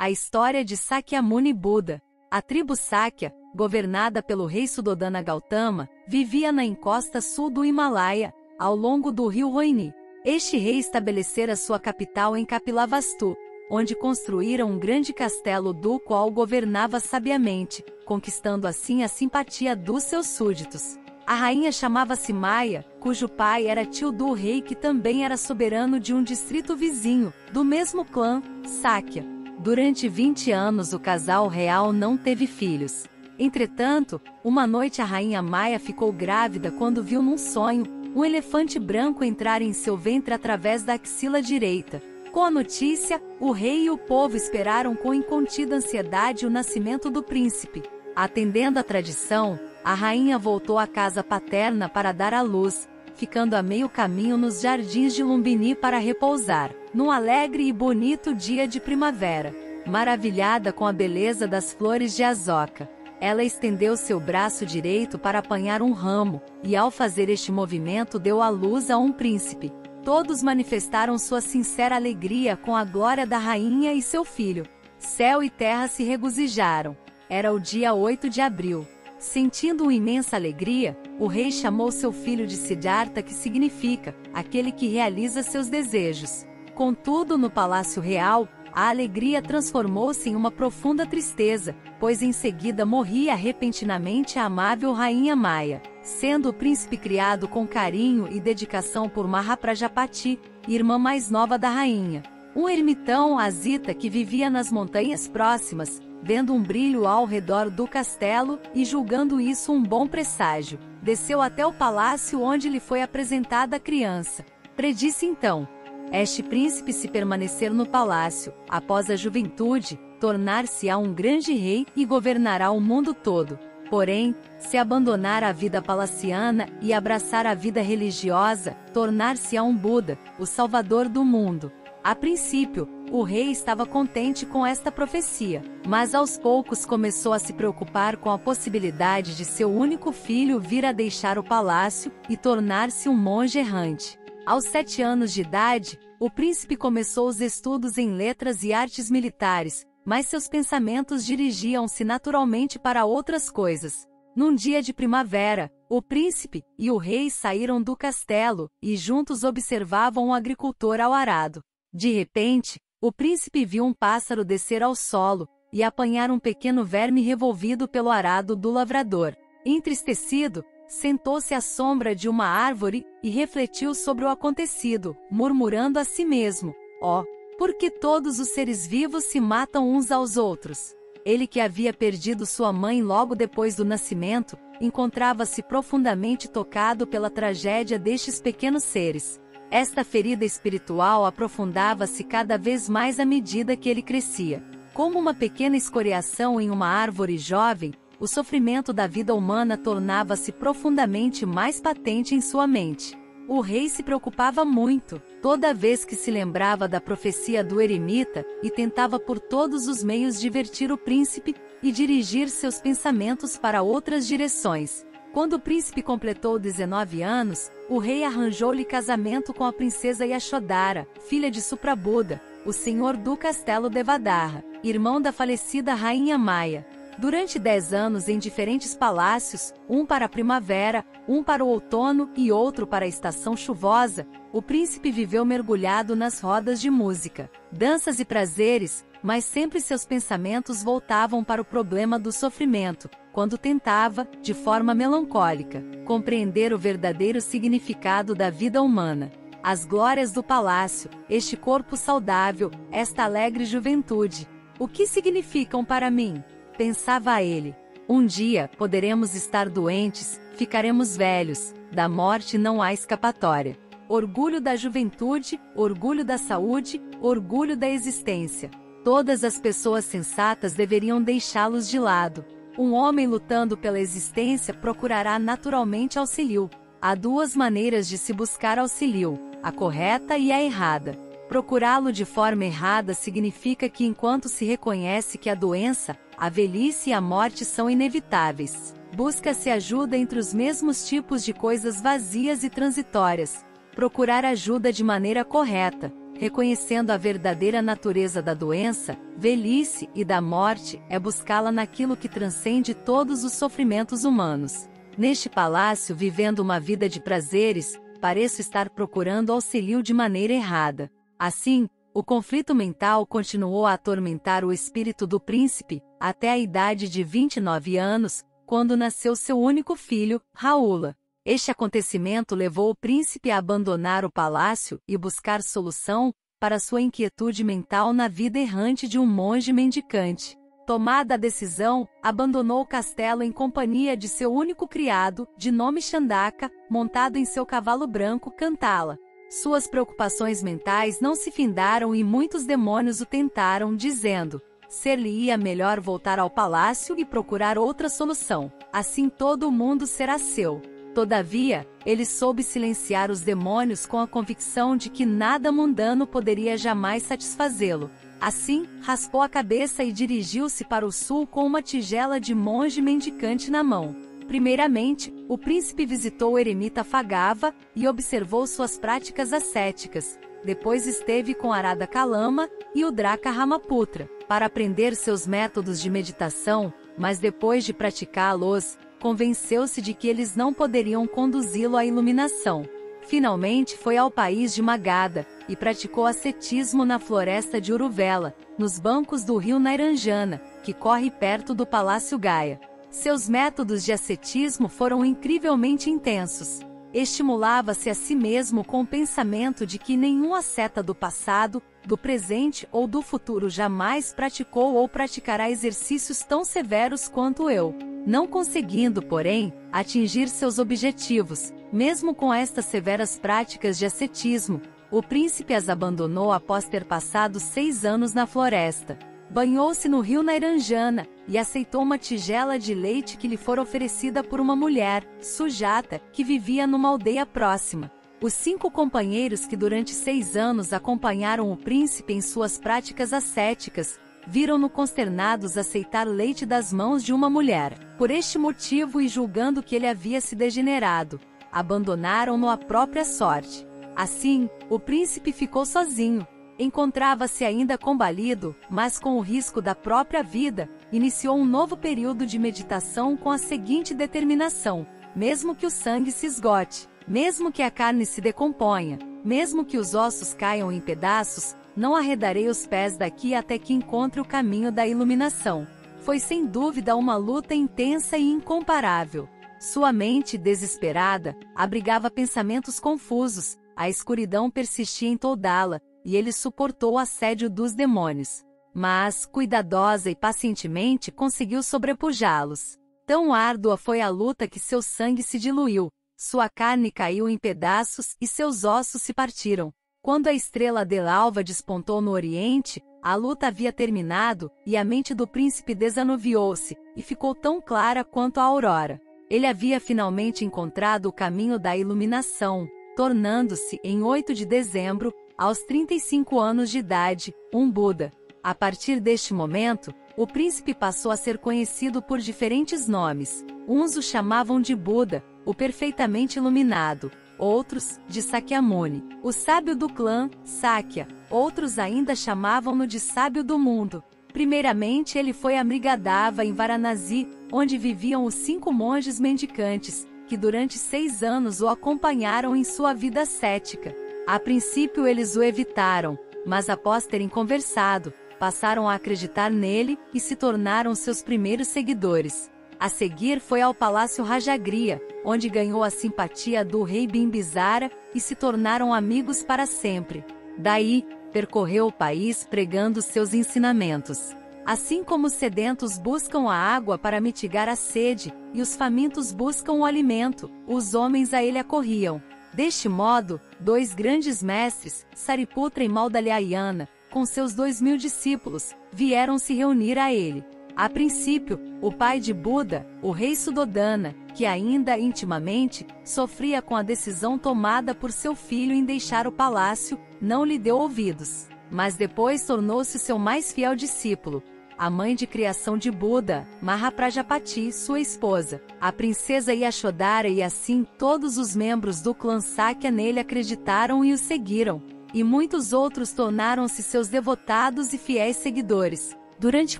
A história de Sakyamuni Buda. A tribo Sakya, governada pelo rei Suddhodana Gautama, vivia na encosta sul do Himalaia, ao longo do rio Rohini. Este rei estabelecera sua capital em Kapilavastu, onde construíram um grande castelo do qual governava sabiamente, conquistando assim a simpatia dos seus súditos. A rainha chamava-se Maya, cujo pai era tio do rei que também era soberano de um distrito vizinho, do mesmo clã, Sakya. Durante 20 anos o casal real não teve filhos. Entretanto, uma noite a rainha Maya ficou grávida quando viu num sonho um elefante branco entrar em seu ventre através da axila direita. Com a notícia, o rei e o povo esperaram com incontida ansiedade o nascimento do príncipe. Atendendo à tradição, a rainha voltou à casa paterna para dar à luz, ficando a meio caminho nos jardins de Lumbini para repousar, num alegre e bonito dia de primavera. Maravilhada com a beleza das flores de azoca, ela estendeu seu braço direito para apanhar um ramo, e ao fazer este movimento deu à luz a um príncipe. Todos manifestaram sua sincera alegria com a glória da rainha e seu filho. Céu e terra se regozijaram. Era o dia 8 de abril. Sentindo uma imensa alegria, o rei chamou seu filho de Siddhartha, que significa aquele que realiza seus desejos. Contudo, no palácio real, a alegria transformou-se em uma profunda tristeza, pois em seguida morria repentinamente a amável rainha Maya, sendo o príncipe criado com carinho e dedicação por Mahaprajapati, irmã mais nova da rainha. Um ermitão Asita que vivia nas montanhas próximas, vendo um brilho ao redor do castelo e julgando isso um bom presságio, desceu até o palácio onde lhe foi apresentada a criança. Predisse então: este príncipe, se permanecer no palácio, após a juventude, tornar-se-á um grande rei e governará o mundo todo. Porém, se abandonar a vida palaciana e abraçar a vida religiosa, tornar-se-á um Buda, o salvador do mundo. A princípio, o rei estava contente com esta profecia, mas aos poucos começou a se preocupar com a possibilidade de seu único filho vir a deixar o palácio e tornar-se um monge errante. Aos 7 anos de idade, o príncipe começou os estudos em letras e artes militares, mas seus pensamentos dirigiam-se naturalmente para outras coisas. Num dia de primavera, o príncipe e o rei saíram do castelo e juntos observavam um agricultor ao arado. De repente, o príncipe viu um pássaro descer ao solo e apanhar um pequeno verme revolvido pelo arado do lavrador. Entristecido, sentou-se à sombra de uma árvore e refletiu sobre o acontecido, murmurando a si mesmo: "Oh, por que todos os seres vivos se matam uns aos outros?" Ele, que havia perdido sua mãe logo depois do nascimento, encontrava-se profundamente tocado pela tragédia destes pequenos seres. Esta ferida espiritual aprofundava-se cada vez mais à medida que ele crescia. Como uma pequena escoriação em uma árvore jovem, o sofrimento da vida humana tornava-se profundamente mais patente em sua mente. O rei se preocupava muito, toda vez que se lembrava da profecia do eremita, e tentava por todos os meios divertir o príncipe e dirigir seus pensamentos para outras direções. Quando o príncipe completou 19 anos, o rei arranjou-lhe casamento com a princesa Yashodhara, filha de Suprabuda, o senhor do castelo Devadaha, irmão da falecida rainha Maya. Durante 10 anos em diferentes palácios, um para a primavera, um para o outono e outro para a estação chuvosa, o príncipe viveu mergulhado nas rodas de música, danças e prazeres, mas sempre seus pensamentos voltavam para o problema do sofrimento, quando tentava, de forma melancólica, compreender o verdadeiro significado da vida humana. As glórias do palácio, este corpo saudável, esta alegre juventude. O que significam para mim? Pensava ele. Um dia, poderemos estar doentes, ficaremos velhos, da morte não há escapatória. Orgulho da juventude, orgulho da saúde, orgulho da existência. Todas as pessoas sensatas deveriam deixá-los de lado. Um homem lutando pela existência procurará naturalmente auxílio. Há 2 maneiras de se buscar auxílio, a correta e a errada. Procurá-lo de forma errada significa que enquanto se reconhece que a doença, a velhice e a morte são inevitáveis, busca-se ajuda entre os mesmos tipos de coisas vazias e transitórias. Procurar ajuda de maneira correta, reconhecendo a verdadeira natureza da doença, velhice e da morte, é buscá-la naquilo que transcende todos os sofrimentos humanos. Neste palácio, vivendo uma vida de prazeres, pareço estar procurando auxílio de maneira errada. Assim, o conflito mental continuou a atormentar o espírito do príncipe, até a idade de 29 anos, quando nasceu seu único filho, Raula. Este acontecimento levou o príncipe a abandonar o palácio e buscar solução para sua inquietude mental na vida errante de um monge mendicante. Tomada a decisão, abandonou o castelo em companhia de seu único criado, de nome Chandaka, montado em seu cavalo branco Kantala. Suas preocupações mentais não se findaram e muitos demônios o tentaram, dizendo: ser-lhe-ia melhor voltar ao palácio e procurar outra solução, assim todo o mundo será seu. Todavia, ele soube silenciar os demônios com a convicção de que nada mundano poderia jamais satisfazê-lo. Assim, raspou a cabeça e dirigiu-se para o sul com uma tigela de monge mendicante na mão. Primeiramente, o príncipe visitou o eremita Fagava e observou suas práticas ascéticas. Depois esteve com Arada Kalama e o Draka Ramaputra, para aprender seus métodos de meditação, mas depois de praticá-los, convenceu-se de que eles não poderiam conduzi-lo à iluminação. Finalmente foi ao país de Magadha, e praticou ascetismo na floresta de Uruvela, nos bancos do rio Nairanjana, que corre perto do Palácio Gaia. Seus métodos de ascetismo foram incrivelmente intensos. Estimulava-se a si mesmo com o pensamento de que nenhum asceta do passado, do presente ou do futuro jamais praticou ou praticará exercícios tão severos quanto eu. Não conseguindo, porém, atingir seus objetivos, mesmo com estas severas práticas de ascetismo, o príncipe as abandonou após ter passado 6 anos na floresta. Banhou-se no rio Nairanjana, e aceitou uma tigela de leite que lhe fora oferecida por uma mulher, Sujata, que vivia numa aldeia próxima. Os 5 companheiros que durante 6 anos acompanharam o príncipe em suas práticas ascéticas, viram-no consternados aceitar leite das mãos de uma mulher. Por este motivo e julgando que ele havia se degenerado, abandonaram-no à própria sorte. Assim, o príncipe ficou sozinho. Encontrava-se ainda combalido, mas com o risco da própria vida, iniciou um novo período de meditação com a seguinte determinação: mesmo que o sangue se esgote, mesmo que a carne se decomponha, mesmo que os ossos caiam em pedaços, não arredarei os pés daqui até que encontre o caminho da iluminação. Foi sem dúvida uma luta intensa e incomparável. Sua mente, desesperada, abrigava pensamentos confusos, a escuridão persistia em toldá-la, e ele suportou o assédio dos demônios. Mas, cuidadosa e pacientemente, conseguiu sobrepujá-los. Tão árdua foi a luta que seu sangue se diluiu, sua carne caiu em pedaços e seus ossos se partiram. Quando a estrela d'alva despontou no oriente, a luta havia terminado, e a mente do príncipe desanuviou-se, e ficou tão clara quanto a aurora. Ele havia finalmente encontrado o caminho da iluminação, tornando-se, em 8 de dezembro, aos 35 anos de idade, um Buda. A partir deste momento, o príncipe passou a ser conhecido por diferentes nomes. Uns o chamavam de Buda, o perfeitamente iluminado, outros, de Sakyamuni, o sábio do clã, Sakya, outros ainda chamavam-no de sábio do mundo. Primeiramente ele foi a Mrigadava em Varanasi, onde viviam os 5 monges mendicantes, que durante 6 anos o acompanharam em sua vida ascética. A princípio eles o evitaram, mas após terem conversado, passaram a acreditar nele e se tornaram seus primeiros seguidores. A seguir foi ao Palácio Rajagriha, onde ganhou a simpatia do rei Bimbisara e se tornaram amigos para sempre. Daí, percorreu o país pregando seus ensinamentos. Assim como os sedentos buscam a água para mitigar a sede, e os famintos buscam o alimento, os homens a ele acorriam. Deste modo, 2 grandes mestres, Sariputra e Madhyalayana, com seus 2000 discípulos, vieram se reunir a ele. A princípio, o pai de Buda, o rei Suddhodana, que ainda intimamente sofria com a decisão tomada por seu filho em deixar o palácio, não lhe deu ouvidos. Mas depois tornou-se seu mais fiel discípulo. A mãe de criação de Buda, Mahaprajapati, sua esposa, a princesa Yashodhara, e assim todos os membros do clã Sakya nele acreditaram e o seguiram. e muitos outros tornaram-se seus devotados e fiéis seguidores. Durante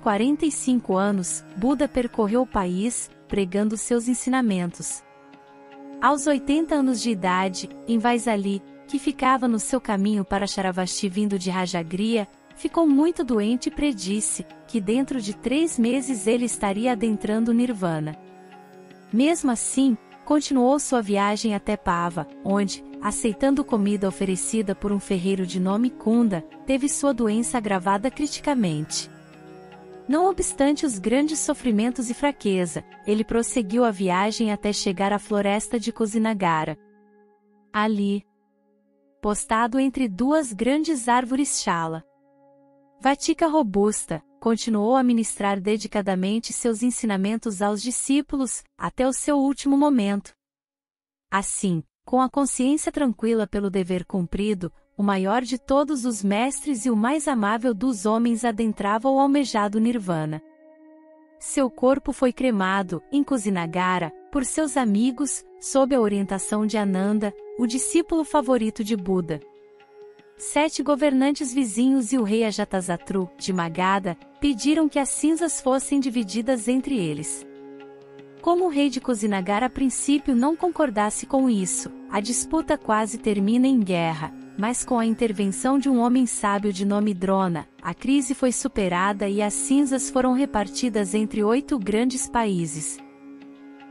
45 anos, Buda percorreu o país, pregando seus ensinamentos. Aos 80 anos de idade, em Vaisali, que ficava no seu caminho para Charavasti vindo de Rajagriha, ficou muito doente e predisse que dentro de 3 meses ele estaria adentrando o Nirvana. Mesmo assim, continuou sua viagem até Pava, onde, aceitando comida oferecida por um ferreiro de nome Kunda, teve sua doença agravada criticamente. Não obstante os grandes sofrimentos e fraqueza, ele prosseguiu a viagem até chegar à floresta de Kusinagara. Ali, postado entre 2 grandes árvores chala, Vatika robusta, continuou a ministrar dedicadamente seus ensinamentos aos discípulos, até o seu último momento. Assim, com a consciência tranquila pelo dever cumprido, o maior de todos os mestres e o mais amável dos homens adentrava o almejado Nirvana. Seu corpo foi cremado, em Kusinagara, por seus amigos, sob a orientação de Ananda, o discípulo favorito de Buda. 7 governantes vizinhos e o rei Ajatasatru, de Magadha, pediram que as cinzas fossem divididas entre eles. Como o rei de Kusinagara a princípio não concordasse com isso, a disputa quase termina em guerra, mas com a intervenção de um homem sábio de nome Drona, a crise foi superada e as cinzas foram repartidas entre 8 grandes países.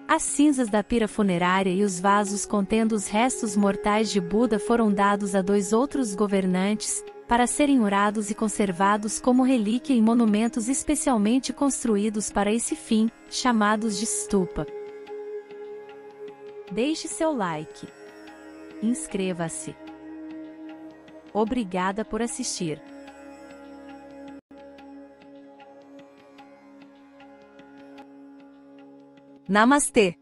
As cinzas da pira funerária e os vasos contendo os restos mortais de Buda foram dados a 2 outros governantes, para serem orados e conservados como relíquia em monumentos especialmente construídos para esse fim, chamados de stupa. Deixe seu like. Inscreva-se. Obrigada por assistir. Namastê!